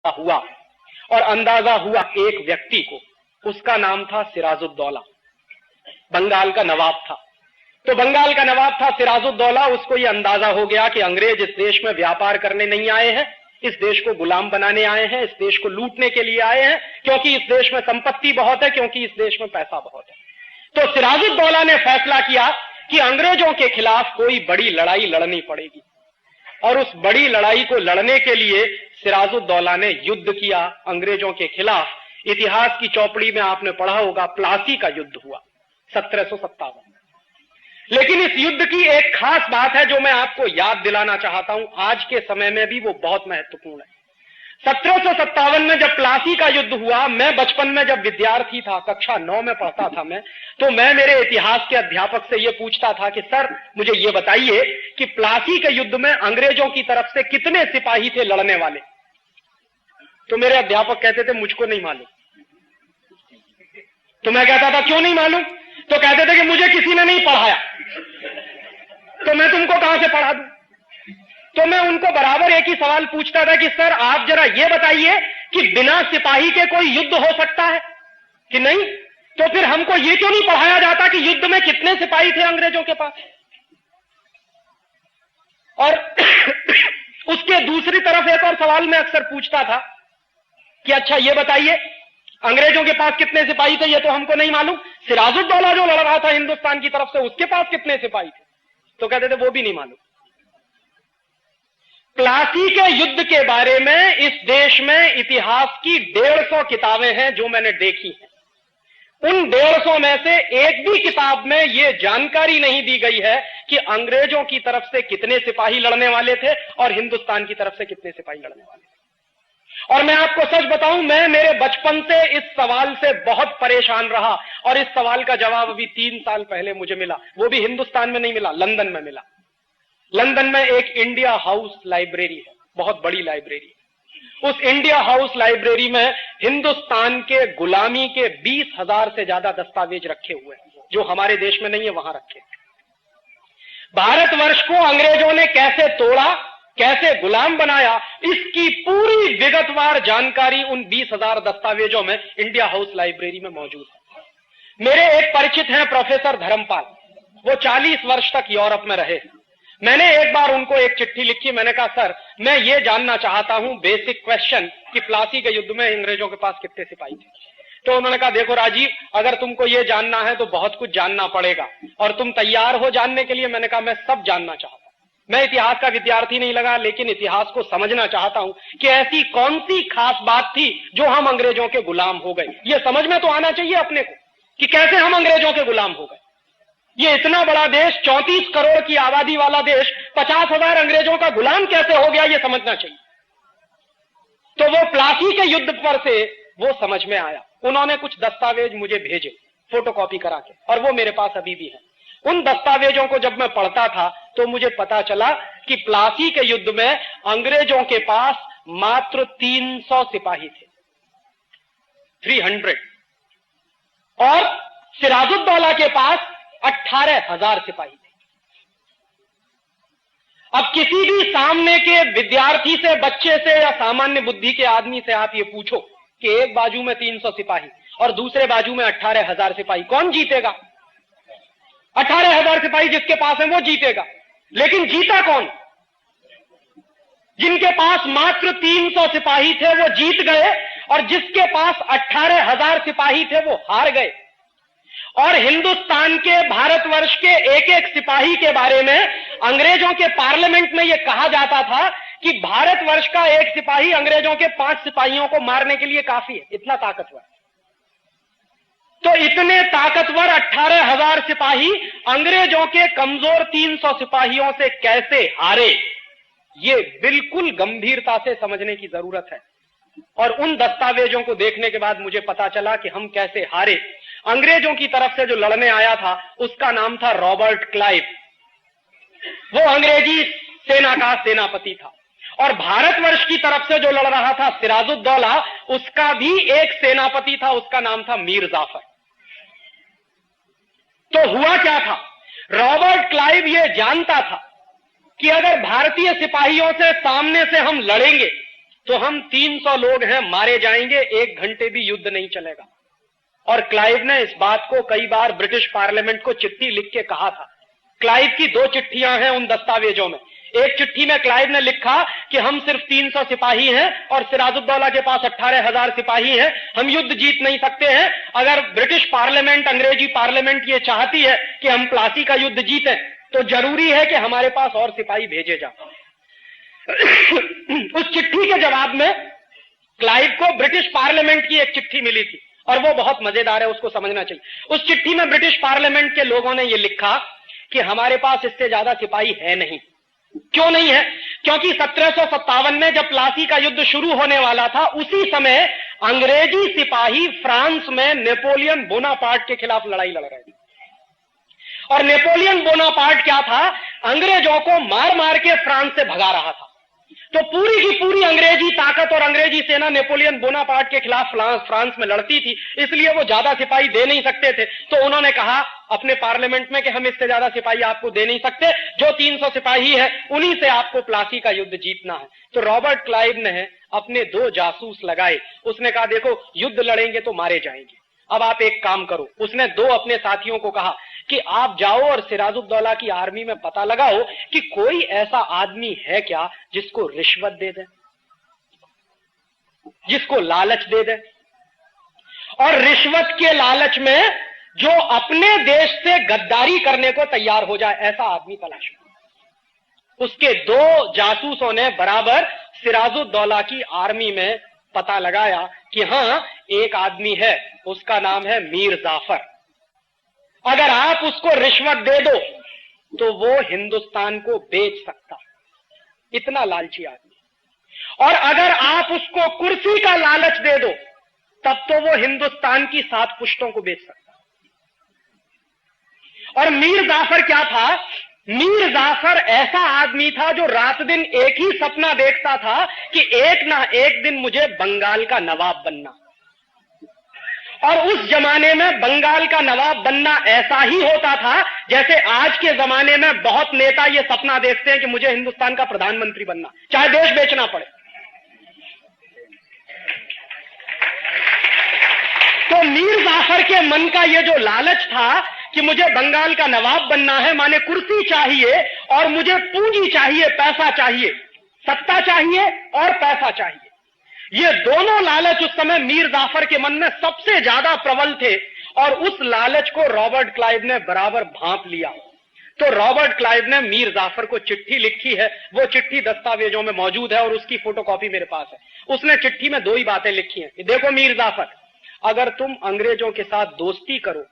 हुआ और अंदाजा हुआ एक व्यक्ति को, उसका नाम था सिराजुद्दौला, बंगाल का नवाब था। तो बंगाल का नवाब था सिराजुद्दौला, उसको यह अंदाजा हो गया कि अंग्रेज इस देश में व्यापार करने नहीं आए हैं, इस देश को गुलाम बनाने आए हैं, इस देश को लूटने के लिए आए हैं, क्योंकि इस देश में संपत्ति बहुत है, क्योंकि इस देश में पैसा बहुत है। तो सिराजुद्दौला ने फैसला किया कि अंग्रेजों के खिलाफ कोई बड़ी लड़ाई लड़नी पड़ेगी, और उस बड़ी लड़ाई को लड़ने के लिए सिराजुद्दौला ने युद्ध किया अंग्रेजों के खिलाफ। इतिहास की चौपड़ी में आपने पढ़ा होगा, प्लासी का युद्ध हुआ 1757। लेकिन इस युद्ध की एक खास बात है जो मैं आपको याद दिलाना चाहता हूं, आज के समय में भी वो बहुत महत्वपूर्ण है। 1757 में जब प्लासी का युद्ध हुआ, मैं बचपन में जब विद्यार्थी था, कक्षा 9 में पढ़ता था मैं, तो मैं मेरे इतिहास के अध्यापक से यह पूछता था कि सर मुझे यह बताइए कि प्लासी के युद्ध में अंग्रेजों की तरफ से कितने सिपाही थे लड़ने वाले। तो मेरे अध्यापक कहते थे मुझको नहीं मालूम। तो मैं कहता था क्यों नहीं मालूम? तो कहते थे कि मुझे किसी ने नहीं पढ़ाया, तो मैं तुमको कहां से पढ़ा दूं। तो मैं उनको बराबर एक ही सवाल पूछता था कि सर आप जरा यह बताइए कि बिना सिपाही के कोई युद्ध हो सकता है कि नहीं? तो फिर हमको यह क्यों नहीं पढ़ाया जाता कि युद्ध में कितने सिपाही थे अंग्रेजों के पास? और उसके दूसरी तरफ एक और सवाल मैं अक्सर पूछता था कि अच्छा यह बताइए अंग्रेजों के पास कितने सिपाही थे, यह तो हमको नहीं मालूम, सिराजुद्दौला जो लड़ रहा था हिंदुस्तान की तरफ से, उसके पास कितने सिपाही थे? तो कहते थे वो भी नहीं मालूम। प्लासी के युद्ध के बारे में इस देश में इतिहास की 150 किताबें हैं जो मैंने देखी हैं। उन 150 में से एक भी किताब में यह जानकारी नहीं दी गई है कि अंग्रेजों की तरफ से कितने सिपाही लड़ने वाले थे और हिंदुस्तान की तरफ से कितने सिपाही लड़ने वाले थे। और मैं आपको सच बताऊं, मैं मेरे बचपन से इस सवाल से बहुत परेशान रहा, और इस सवाल का जवाब अभी 3 साल पहले मुझे मिला। वो भी हिंदुस्तान में नहीं मिला, लंदन में मिला। लंदन में एक इंडिया हाउस लाइब्रेरी है, बहुत बड़ी लाइब्रेरी है। उस इंडिया हाउस लाइब्रेरी में हिंदुस्तान के गुलामी के 20,000 से ज्यादा दस्तावेज रखे हुए हैं, जो हमारे देश में नहीं है, वहां रखे। भारतवर्ष को अंग्रेजों ने कैसे तोड़ा, कैसे गुलाम बनाया, इसकी पूरी विगतवार जानकारी उन 20,000 दस्तावेजों में इंडिया हाउस लाइब्रेरी में मौजूद है। मेरे एक परिचित हैं प्रोफेसर धर्मपाल, वो 40 वर्ष तक यूरोप में रहे। मैंने एक बार उनको एक चिट्ठी लिखी, मैंने कहा सर मैं ये जानना चाहता हूं बेसिक क्वेश्चन कि प्लासी के युद्ध में अंग्रेजों के पास कितने सिपाही थे। तो उन्होंने कहा देखो राजीव, अगर तुमको ये जानना है तो बहुत कुछ जानना पड़ेगा, और तुम तैयार हो जानने के लिए? मैंने कहा मैं सब जानना चाहता हूं। मैं इतिहास का विद्यार्थी नहीं लगा, लेकिन इतिहास को समझना चाहता हूं कि ऐसी कौन सी खास बात थी जो हम अंग्रेजों के गुलाम हो गए। ये समझ में तो आना चाहिए अपने को कि कैसे हम अंग्रेजों के गुलाम हो गए। ये इतना बड़ा देश, 34 करोड़ की आबादी वाला देश, 50,000 अंग्रेजों का गुलाम कैसे हो गया, ये समझना चाहिए। तो वो प्लासी के युद्ध पर से वो समझ में आया। उन्होंने कुछ दस्तावेज मुझे भेजे फोटोकॉपी करा के, और वो मेरे पास अभी भी है। उन दस्तावेजों को जब मैं पढ़ता था तो मुझे पता चला कि प्लासी के युद्ध में अंग्रेजों के पास मात्र 300 सिपाही थे, 300, और सिराजुद्दौला के पास 18,000 सिपाही थे। अब किसी भी सामने के विद्यार्थी से, बच्चे से या सामान्य बुद्धि के आदमी से आप ये पूछो कि एक बाजू में 300 सिपाही और दूसरे बाजू में 18,000 सिपाही, कौन जीतेगा? 18,000 सिपाही जिसके पास है वो जीतेगा। लेकिन जीता कौन? जिनके पास मात्र 300 सिपाही थे वो जीत गए, और जिसके पास 18,000 सिपाही थे वो हार गए। और हिंदुस्तान के, भारतवर्ष के एक एक सिपाही के बारे में अंग्रेजों के पार्लियामेंट में यह कहा जाता था कि भारतवर्ष का एक सिपाही अंग्रेजों के 5 सिपाहियों को मारने के लिए काफी है, इतना ताकतवर। तो इतने ताकतवर 18,000 सिपाही अंग्रेजों के कमजोर 300 सिपाहियों से कैसे हारे, ये बिल्कुल गंभीरता से समझने की जरूरत है। और उन दस्तावेजों को देखने के बाद मुझे पता चला कि हम कैसे हारे। अंग्रेजों की तरफ से जो लड़ने आया था उसका नाम था रॉबर्ट क्लाइव, वो अंग्रेजी सेना का सेनापति था। और भारतवर्ष की तरफ से जो लड़ रहा था सिराजुद्दौला, उसका भी एक सेनापति था, उसका नाम था मीर जाफर। तो हुआ क्या था, रॉबर्ट क्लाइव यह जानता था कि अगर भारतीय सिपाहियों से सामने से हम लड़ेंगे तो हम 300 लोग हैं, मारे जाएंगे, 1 घंटे भी युद्ध नहीं चलेगा। और क्लाइव ने इस बात को कई बार ब्रिटिश पार्लियामेंट को चिट्ठी लिख के कहा था। क्लाइव की 2 चिट्ठियां हैं उन दस्तावेजों में। एक चिट्ठी में क्लाइव ने लिखा कि हम सिर्फ 300 सिपाही हैं और सिराजुद्दौला के पास 18,000 सिपाही हैं, हम युद्ध जीत नहीं सकते हैं। अगर ब्रिटिश पार्लियामेंट, अंग्रेजी पार्लियामेंट ये चाहती है कि हम प्लासी का युद्ध जीतें, तो जरूरी है कि हमारे पास और सिपाही भेजे जाएं। उस चिट्ठी के जवाब में क्लाइव को ब्रिटिश पार्लियामेंट की एक चिट्ठी मिली थी और वो बहुत मजेदार है, उसको समझना चाहिए। उस चिट्ठी में ब्रिटिश पार्लियामेंट के लोगों ने यह लिखा कि हमारे पास इससे ज्यादा सिपाही है नहीं। क्यों नहीं है? क्योंकि 1757 में जब प्लासी का युद्ध शुरू होने वाला था, उसी समय अंग्रेजी सिपाही फ्रांस में नेपोलियन बोनापार्ट के खिलाफ लड़ाई लड़ रहे थे। और नेपोलियन बोनापार्ट क्या था? अंग्रेजों को मार मार के फ्रांस से भगा रहा था। तो पूरी की पूरी अंग्रेजी ताकत और अंग्रेजी सेना नेपोलियन बोनापार्ट के खिलाफ फ्रांस में लड़ती थी, इसलिए वो ज्यादा सिपाही दे नहीं सकते थे। तो उन्होंने कहा अपने पार्लियामेंट में कि हम इससे ज्यादा सिपाही आपको दे नहीं सकते, जो 300 सिपाही है उन्हीं से आपको प्लासी का युद्ध जीतना है। तो रॉबर्ट क्लाइव ने अपने 2 जासूस लगाए। उसने कहा देखो युद्ध लड़ेंगे तो मारे जाएंगे, अब आप एक काम करो। उसने 2 अपने साथियों को कहा कि आप जाओ और सिराजुद्दौला की आर्मी में पता लगाओ कि कोई ऐसा आदमी है क्या जिसको रिश्वत दे दे, जिसको लालच दे दे, और रिश्वत के लालच में जो अपने देश से गद्दारी करने को तैयार हो जाए, ऐसा आदमी तलाश करो। उसके 2 जासूसों ने बराबर सिराजुद्दौला की आर्मी में पता लगाया कि हां एक आदमी है, उसका नाम है मीर जाफर। अगर आप उसको रिश्वत दे दो तो वो हिंदुस्तान को बेच सकता, इतना लालची आदमी। और अगर आप उसको कुर्सी का लालच दे दो तब तो वो हिंदुस्तान की 7 पुश्तों को बेच सकता। और मीर जाफर क्या था? मीर जाफर ऐसा आदमी था जो रात दिन एक ही सपना देखता था कि एक ना एक दिन मुझे बंगाल का नवाब बनना। और उस जमाने में बंगाल का नवाब बनना ऐसा ही होता था जैसे आज के जमाने में बहुत नेता ये सपना देखते हैं कि मुझे हिंदुस्तान का प्रधानमंत्री बनना, चाहे देश बेचना पड़े। तो मीर जाफर के मन का ये जो लालच था कि मुझे बंगाल का नवाब बनना है, माने कुर्सी चाहिए और मुझे पूंजी चाहिए, पैसा चाहिए, सत्ता चाहिए और पैसा चाहिए, ये दोनों लालच उस समय मीर जाफर के मन में सबसे ज्यादा प्रबल थे। और उस लालच को रॉबर्ट क्लाइव ने बराबर भांप लिया। तो रॉबर्ट क्लाइव ने मीर जाफर को चिट्ठी लिखी है, वो चिट्ठी दस्तावेजों में मौजूद है और उसकी फोटोकॉपी मेरे पास है। उसने चिट्ठी में 2 ही बातें लिखी हैं। देखो मीर जाफर, अगर तुम अंग्रेजों के साथ दोस्ती करो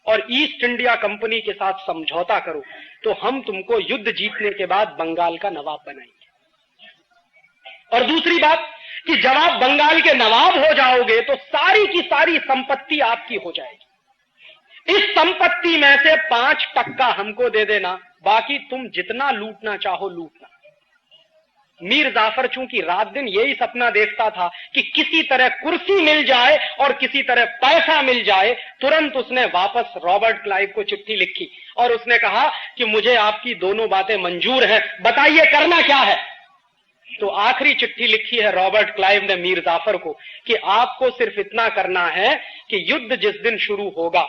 और ईस्ट इंडिया कंपनी के साथ समझौता करो तो हम तुमको युद्ध जीतने के बाद बंगाल का नवाब बनाएंगे। और दूसरी बात कि जब आप बंगाल के नवाब हो जाओगे तो सारी की सारी संपत्ति आपकी हो जाएगी। इस संपत्ति में से 5% हमको दे देना, बाकी तुम जितना लूटना चाहो लूटना। मीर जाफर चूंकि रात दिन यही सपना देखता था कि किसी तरह कुर्सी मिल जाए और किसी तरह पैसा मिल जाए, तुरंत उसने वापस रॉबर्ट क्लाइव को चिट्ठी लिखी और उसने कहा कि मुझे आपकी दोनों बातें मंजूर हैं, बताइए करना क्या है। तो आखिरी चिट्ठी लिखी है रॉबर्ट क्लाइव ने मीर जाफर को कि आपको सिर्फ इतना करना है कि युद्ध जिस दिन शुरू होगा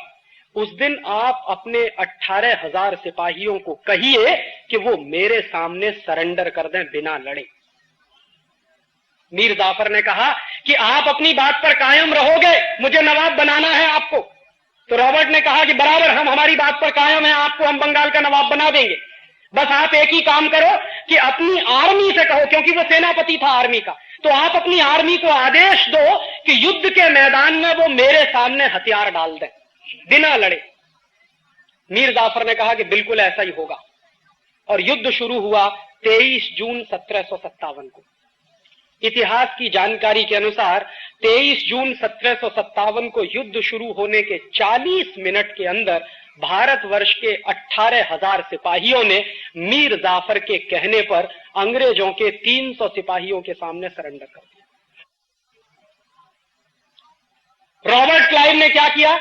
उस दिन आप अपने 18,000 सिपाहियों को कहिए कि वो मेरे सामने सरेंडर कर दें बिना लड़े। मीर जाफर ने कहा कि आप अपनी बात पर कायम रहोगे, मुझे नवाब बनाना है आपको। तो रॉबर्ट ने कहा कि बराबर, हम हमारी बात पर कायम है, आपको हम बंगाल का नवाब बना देंगे। बस आप एक ही काम करो कि अपनी आर्मी से कहो, क्योंकि वो सेनापति था आर्मी का, तो आप अपनी आर्मी को आदेश दो कि युद्ध के मैदान में वो मेरे सामने हथियार डाल दें बिना लड़े। मीर जाफर ने कहा कि बिल्कुल ऐसा ही होगा। और युद्ध शुरू हुआ 23 जून 1757 को। इतिहास की जानकारी के अनुसार 23 जून 1757 को युद्ध शुरू होने के 40 मिनट के अंदर भारतवर्ष के 18,000 सिपाहियों ने मीर जाफर के कहने पर अंग्रेजों के 300 सिपाहियों के सामने सरेंडर कर दिया। रॉबर्ट क्लाइव ने क्या किया?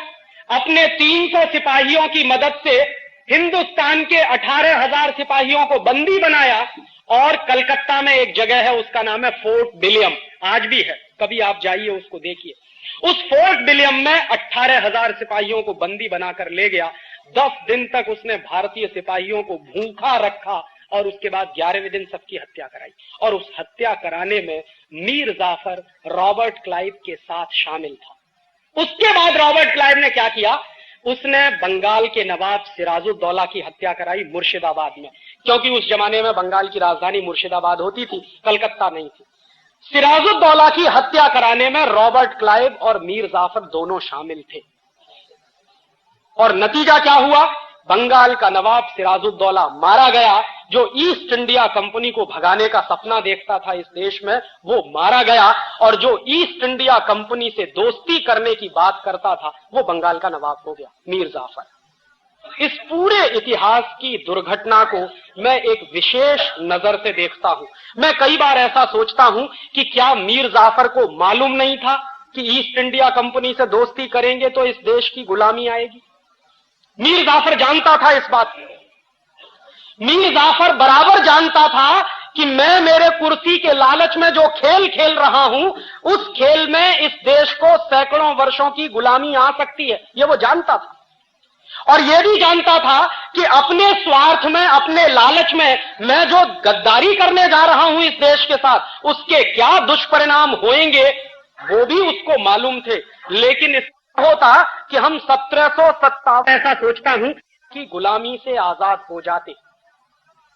अपने 300 सिपाहियों की मदद से हिंदुस्तान के 18,000 सिपाहियों को बंदी बनाया और कलकत्ता में एक जगह है, उसका नाम है फोर्ट विलियम, आज भी है, कभी आप जाइए उसको देखिए। उस फोर्ट विलियम में 18,000 सिपाहियों को बंदी बनाकर ले गया। 10 दिन तक उसने भारतीय सिपाहियों को भूखा रखा और उसके बाद 11वें दिन सबकी हत्या कराई। और उस हत्या कराने में मीर जाफर रॉबर्ट क्लाइव के साथ शामिल था। उसके बाद रॉबर्ट क्लाइव ने क्या किया, उसने बंगाल के नवाब सिराजुद्दौला की हत्या कराई मुर्शिदाबाद में, क्योंकि उस जमाने में बंगाल की राजधानी मुर्शिदाबाद होती थी, कलकत्ता नहीं थी। सिराजुद्दौला की हत्या कराने में रॉबर्ट क्लाइव और मीर जाफर दोनों शामिल थे। और नतीजा क्या हुआ, बंगाल का नवाब सिराजुद्दौला मारा गया। जो ईस्ट इंडिया कंपनी को भगाने का सपना देखता था इस देश में, वो मारा गया। और जो ईस्ट इंडिया कंपनी से दोस्ती करने की बात करता था, वो बंगाल का नवाब हो गया, मीर जाफर। इस पूरे इतिहास की दुर्घटना को मैं एक विशेष नजर से देखता हूं। मैं कई बार ऐसा सोचता हूं कि क्या मीर जाफर को मालूम नहीं था कि ईस्ट इंडिया कंपनी से दोस्ती करेंगे तो इस देश की गुलामी आएगी? मीर जाफर जानता था इस बात को। मीर जाफर बराबर जानता था कि मैं मेरे कुर्सी के लालच में जो खेल खेल रहा हूं, उस खेल में इस देश को सैकड़ों वर्षों की गुलामी आ सकती है, ये वो जानता था। और यह भी जानता था कि अपने स्वार्थ में, अपने लालच में मैं जो गद्दारी करने जा रहा हूं इस देश के साथ, उसके क्या दुष्परिणाम होंगे वो भी उसको मालूम थे। लेकिन इसका होता कि हम 1757 ऐसा सोचता हूं कि गुलामी से आजाद हो जाते,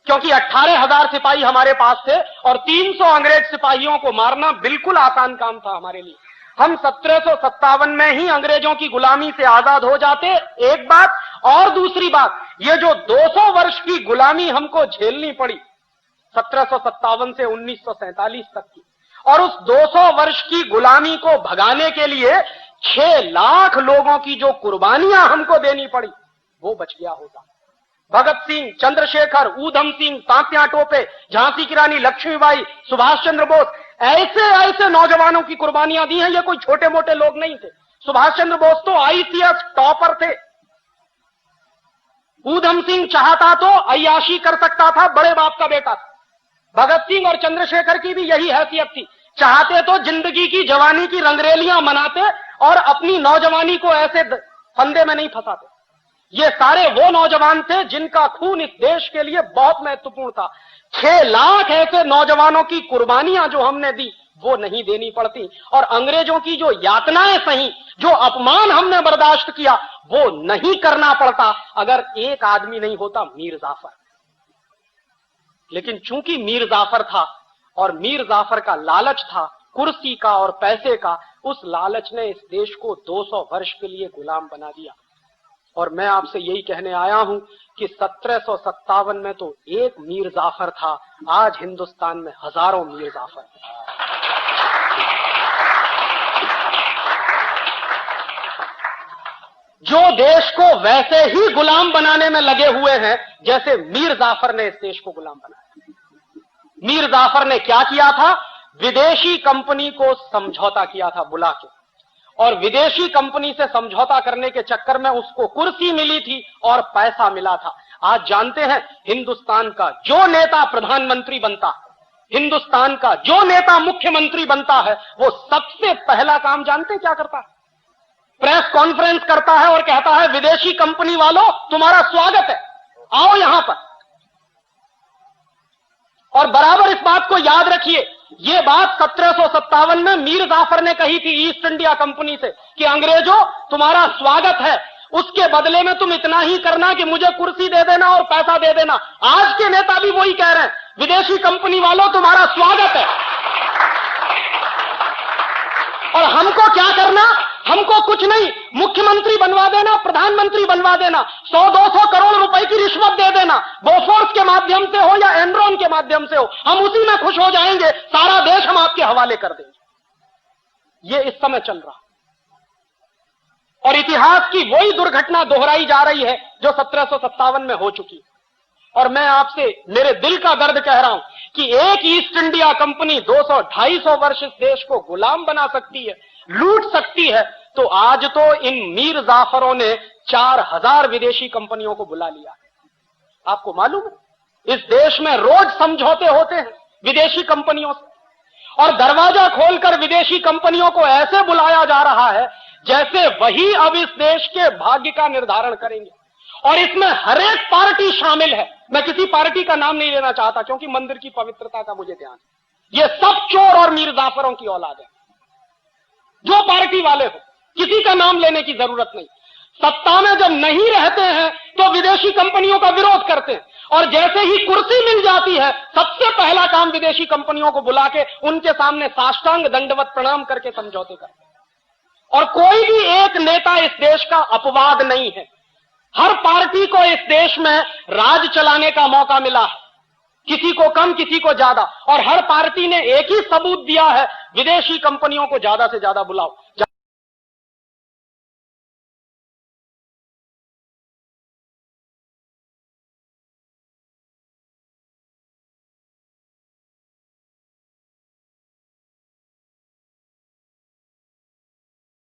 क्योंकि 18,000 सिपाही हमारे पास थे और 300 अंग्रेज सिपाहियों को मारना बिल्कुल आसान काम था हमारे लिए। हम 1757 में ही अंग्रेजों की गुलामी से आजाद हो जाते, एक बात। और दूसरी बात, ये जो 200 वर्ष की गुलामी हमको झेलनी पड़ी 1757 से 1947 तक की, और उस 200 वर्ष की गुलामी को भगाने के लिए 6 लाख लोगों की जो कुर्बानियां हमको देनी पड़ी, वो बच गया होता। भगत सिंह, चंद्रशेखर, ऊधम सिंह, तात्या टोपे, झांसी की रानी लक्ष्मीबाई, सुभाष चंद्र बोस, ऐसे ऐसे नौजवानों की कुर्बानियां दी हैं। ये कोई छोटे मोटे लोग नहीं थे। सुभाष चंद्र बोस तो आईसीएस टॉपर थे। ऊधम सिंह चाहता तो अय्याशी कर सकता था, बड़े बाप का बेटा था। भगत सिंह और चंद्रशेखर की भी यही हैसियत थी, चाहते तो जिंदगी की जवानी की रंगरेलियां मनाते और अपनी नौजवानी को ऐसे फंदे में नहीं फंसाते। ये सारे वो नौजवान थे जिनका खून इस देश के लिए बहुत महत्वपूर्ण था। 6 लाख ऐसे नौजवानों की कुर्बानियां जो हमने दी, वो नहीं देनी पड़ती। और अंग्रेजों की जो यातनाएं सही, जो अपमान हमने बर्दाश्त किया, वो नहीं करना पड़ता अगर एक आदमी नहीं होता, मीर जाफर। लेकिन चूंकि मीर जाफर था और मीर जाफर का लालच था कुर्सी का और पैसे का, उस लालच ने इस देश को 200 वर्ष के लिए गुलाम बना दिया। और मैं आपसे यही कहने आया हूं कि 1757 में तो एक मीर जाफर था, आज हिंदुस्तान में हजारों मीर जाफर। जो देश को वैसे ही गुलाम बनाने में लगे हुए हैं जैसे मीर जाफर ने इस देश को गुलाम बनाया। मीर जाफर ने क्या किया था, विदेशी कंपनी को समझौता किया था बुला के, और विदेशी कंपनी से समझौता करने के चक्कर में उसको कुर्सी मिली थी और पैसा मिला था। आज जानते हैं हिंदुस्तान का जो नेता प्रधानमंत्री बनता है, हिंदुस्तान का जो नेता मुख्यमंत्री बनता है, वो सबसे पहला काम जानते क्या करता है? प्रेस कॉन्फ्रेंस करता है और कहता है विदेशी कंपनी वालों तुम्हारा स्वागत है, आओ यहां पर। और बराबर इस बात को याद रखिए, ये बात 1757 में मीर जाफर ने कही थी ईस्ट इंडिया कंपनी से कि अंग्रेजों तुम्हारा स्वागत है, उसके बदले में तुम इतना ही करना कि मुझे कुर्सी दे देना और पैसा दे देना। आज के नेता भी वही कह रहे हैं, विदेशी कंपनी वालों तुम्हारा स्वागत है। और हमको क्या करना, हमको कुछ नहीं, मुख्यमंत्री बनवा देना, प्रधानमंत्री बनवा देना, 100-200 करोड़ रुपए की रिश्वत दे देना, बोफोर्स के माध्यम से हो या एनरॉन के माध्यम से हो, हम उसी में खुश हो जाएंगे, सारा देश हम आपके हवाले कर देंगे। ये इस समय चल रहा, और इतिहास की वही दुर्घटना दोहराई जा रही है जो 1757 में हो चुकी। और मैं आपसे मेरे दिल का दर्द कह रहा हूं कि एक ईस्ट इंडिया कंपनी 200-250 वर्ष इस देश को गुलाम बना सकती है, लूट सकती है, तो आज तो इन मीर जाफरों ने 4000 विदेशी कंपनियों को बुला लिया। आपको मालूम है इस देश में रोज समझौते होते हैं विदेशी कंपनियों से, और दरवाजा खोलकर विदेशी कंपनियों को ऐसे बुलाया जा रहा है जैसे वही अब इस देश के भाग्य का निर्धारण करेंगे। और इसमें हर एक पार्टी शामिल है। मैं किसी पार्टी का नाम नहीं लेना चाहता क्योंकि मंदिर की पवित्रता का मुझे ध्यान है। ये सब चोर और मीर जाफरों की औलाद है, जो पार्टी वाले हो, किसी का नाम लेने की जरूरत नहीं। सत्ता में जब नहीं रहते हैं तो विदेशी कंपनियों का विरोध करते हैं, और जैसे ही कुर्सी मिल जाती है सबसे पहला काम विदेशी कंपनियों को बुला के उनके सामने साष्टांग दंडवत प्रणाम करके समझौते करते हैं। और कोई भी एक नेता इस देश का अपवाद नहीं है। हर पार्टी को इस देश में राज चलाने का मौका मिला है, किसी को कम किसी को ज्यादा, और हर पार्टी ने एक ही सबूत दिया है, विदेशी कंपनियों को ज्यादा से ज्यादा बुलाओ।